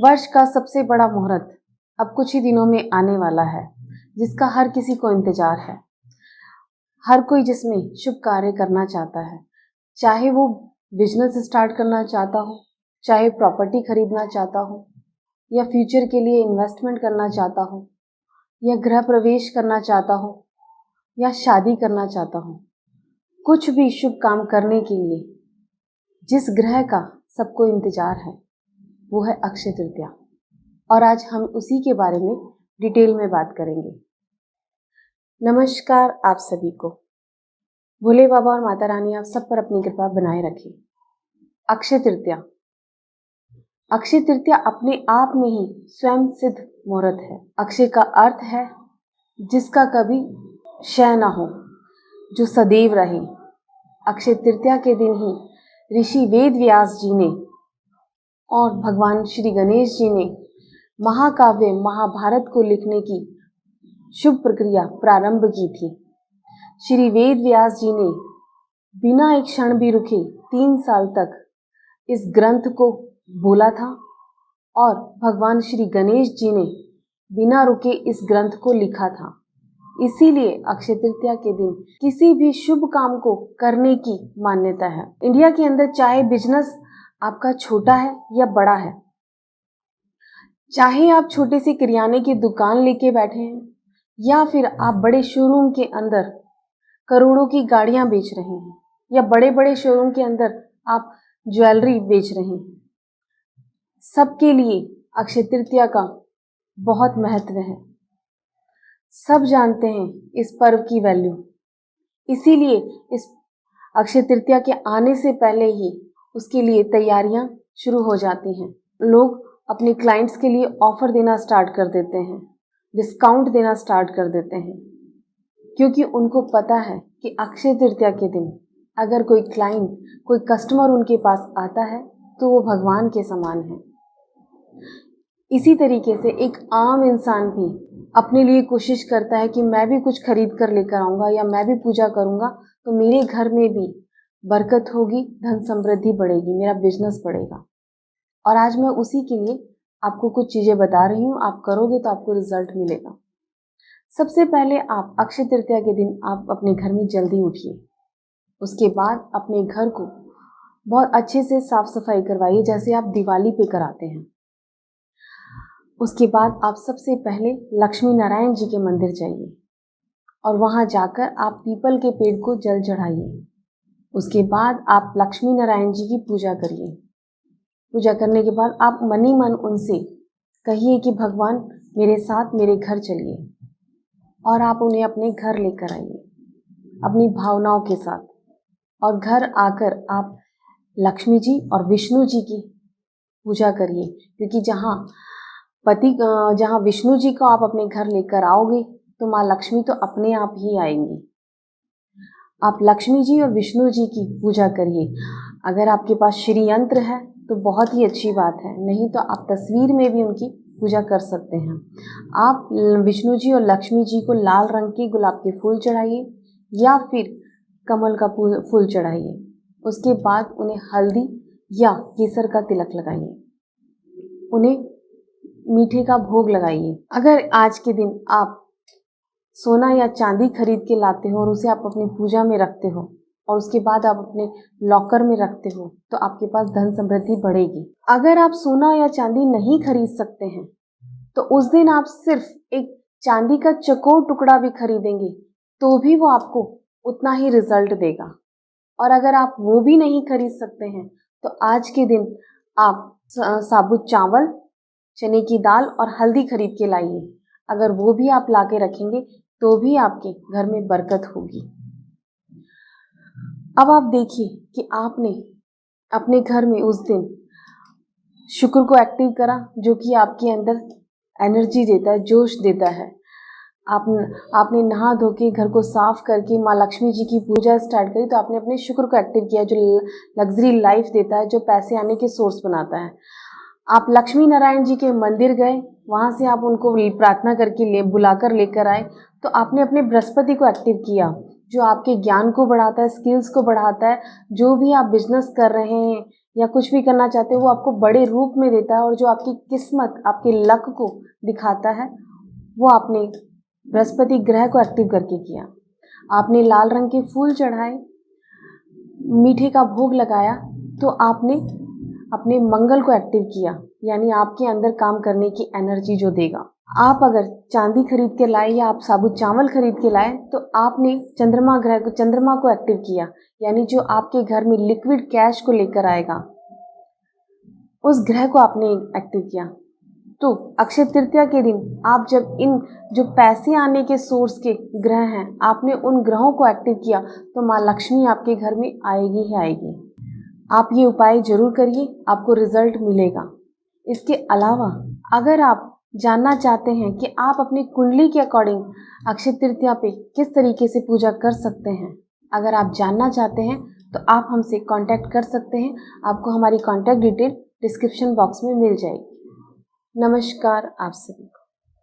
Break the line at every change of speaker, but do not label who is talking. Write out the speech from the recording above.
वर्ष का सबसे बड़ा मुहूर्त अब कुछ ही दिनों में आने वाला है, जिसका हर किसी को इंतजार है। हर कोई जिसमें शुभ कार्य करना चाहता है, चाहे वो बिजनेस स्टार्ट करना चाहता हो, चाहे प्रॉपर्टी खरीदना चाहता हो, या फ्यूचर के लिए इन्वेस्टमेंट करना चाहता हो, या गृह प्रवेश करना चाहता हो, या शादी करना चाहता हो। कुछ भी शुभ काम करने के लिए जिस ग्रह का सबको इंतजार है वो है अक्षय तृतीया, और आज हम उसी के बारे में डिटेल में बात करेंगे। नमस्कार आप सभी को। भोले बाबा और माता रानी आप सब पर अपनी कृपा बनाए रखें। अक्षय तृतीया, अक्षय तृतीया अपने आप में ही स्वयं सिद्ध मुहूर्त है। अक्षय का अर्थ है जिसका कभी क्षय ना हो, जो सदैव रहे। अक्षय तृतीया के दिन ही ऋषि वेद व्यास जी ने और भगवान श्री गणेश जी ने महाकाव्य महाभारत को लिखने की शुभ प्रक्रिया प्रारंभ की थी। श्री वेद व्यास जी ने बिना एक क्षण भी रुके 3 साल तक इस ग्रंथ को बोला था, और भगवान श्री गणेश जी ने बिना रुके इस ग्रंथ को लिखा था। इसीलिए अक्षय तृतीया के दिन किसी भी शुभ काम को करने की मान्यता है। इंडिया के अंदर चाहे बिजनेस आपका छोटा है या बड़ा है, चाहे आप छोटे से किराने की दुकान लेके बैठे हैं या फिर आप बड़े शोरूम के अंदर करोड़ों की गाड़ियां बेच रहे हैं, या बड़े बड़े शोरूम के अंदर आप ज्वेलरी बेच रहे हैं, सबके लिए अक्षय तृतीया का बहुत महत्व है। सब जानते हैं इस पर्व की वैल्यू। इसीलिए इस अक्षय तृतीया के आने से पहले ही उसके लिए तैयारियां शुरू हो जाती हैं। लोग अपने क्लाइंट्स के लिए ऑफर देना स्टार्ट कर देते हैं, डिस्काउंट देना स्टार्ट कर देते हैं, क्योंकि उनको पता है कि अक्षय तृतीया के दिन अगर कोई क्लाइंट, कोई कस्टमर उनके पास आता है तो वो भगवान के समान है। इसी तरीके से एक आम इंसान भी अपने लिए कोशिश करता है कि मैं भी कुछ खरीद कर लेकर आऊँगा या मैं भी पूजा करूँगा तो मेरे घर में भी बरकत होगी, धन समृद्धि बढ़ेगी, मेरा बिजनेस बढ़ेगा। और आज मैं उसी के लिए आपको कुछ चीज़ें बता रही हूँ। आप करोगे तो आपको रिजल्ट मिलेगा। सबसे पहले आप अक्षय तृतीया के दिन आप अपने घर में जल्दी उठिए। उसके बाद अपने घर को बहुत अच्छे से साफ सफाई करवाइए, जैसे आप दिवाली पे कराते हैं। उसके बाद आप सबसे पहले लक्ष्मी नारायण जी के मंदिर जाइए और वहाँ जाकर आप पीपल के पेड़ को जल चढ़ाइए। उसके बाद आप लक्ष्मी नारायण जी की पूजा करिए। पूजा करने के बाद आप मन ही मन उनसे कहिए कि भगवान मेरे साथ मेरे घर चलिए, और आप उन्हें अपने घर लेकर आइए अपनी भावनाओं के साथ। और घर आकर आप लक्ष्मी जी और विष्णु जी की पूजा करिए, क्योंकि जहाँ विष्णु जी को आप अपने घर लेकर आओगे तो माँ लक्ष्मी तो अपने आप ही आएंगी। आप लक्ष्मी जी और विष्णु जी की पूजा करिए। अगर आपके पास श्री यंत्र है तो बहुत ही अच्छी बात है, नहीं तो आप तस्वीर में भी उनकी पूजा कर सकते हैं। आप विष्णु जी और लक्ष्मी जी को लाल रंग के गुलाब के फूल चढ़ाइए या फिर कमल का फूल चढ़ाइए। उसके बाद उन्हें हल्दी या केसर का तिलक लगाइए, उन्हें मीठे का भोग लगाइए। अगर आज के दिन आप सोना या चांदी खरीद के लाते हो और उसे आप अपनी पूजा में रखते हो और उसके बाद आप अपने लॉकर में रखते हो तो आपके पास धन समृद्धि बढ़ेगी। अगर आप सोना या चांदी नहीं खरीद सकते हैं तो उस दिन आप सिर्फ एक चांदी का चकोर टुकड़ा भी खरीदेंगे तो भी वो आपको उतना ही रिजल्ट देगा। और अगर आप वो भी नहीं खरीद सकते हैं तो आज के दिन आप साबुत चावल, चने की दाल और हल्दी खरीद के लाइए। अगर वो भी आप ला के रखेंगे तो भी आपके घर में बरकत होगी। अब आप देखिए कि आपने अपने घर में उस दिन शुक्र को एक्टिव करा, जो कि आपके अंदर एनर्जी देता है, जोश देता है। आपने नहा धो के घर को साफ करके माँ लक्ष्मी जी की पूजा स्टार्ट करी तो आपने अपने शुक्र को एक्टिव किया, जो लग्जरी लाइफ देता है, जो पैसे आने के सोर्स बनाता है। आप लक्ष्मी नारायण जी के मंदिर गए, वहाँ से आप उनको प्रार्थना करके बुलाकर लेकर आए तो आपने अपने बृहस्पति को एक्टिव किया, जो आपके ज्ञान को बढ़ाता है, स्किल्स को बढ़ाता है। जो भी आप बिजनेस कर रहे हैं या कुछ भी करना चाहते हो वो आपको बड़े रूप में देता है, और जो आपकी किस्मत, आपके लक को दिखाता है वो आपने बृहस्पति ग्रह को एक्टिव करके किया। आपने लाल रंग के फूल चढ़ाए, मीठे का भोग लगाया, तो आपने अपने मंगल को एक्टिव किया, यानी आपके अंदर काम करने की एनर्जी जो देगा। आप अगर चांदी खरीद के लाए या आप साबुत चावल खरीद के लाए तो आपने चंद्रमा को एक्टिव किया, यानी जो आपके घर में लिक्विड कैश को लेकर आएगा उस ग्रह को आपने एक्टिव किया। तो अक्षय तृतीया के दिन आप जब इन जो पैसे आने के सोर्स के ग्रह हैं आपने उन ग्रहों को एक्टिव किया तो माँ लक्ष्मी आपके घर में आएगी ही आएगी। आप ये उपाय जरूर करिए, आपको रिजल्ट मिलेगा। इसके अलावा अगर आप जानना चाहते हैं कि आप अपनी कुंडली के अकॉर्डिंग अक्षय तृतीया पे किस तरीके से पूजा कर सकते हैं, अगर आप जानना चाहते हैं तो आप हमसे कांटेक्ट कर सकते हैं। आपको हमारी कांटेक्ट डिटेल डिस्क्रिप्शन बॉक्स में मिल जाएगी। नमस्कार आप सभी को।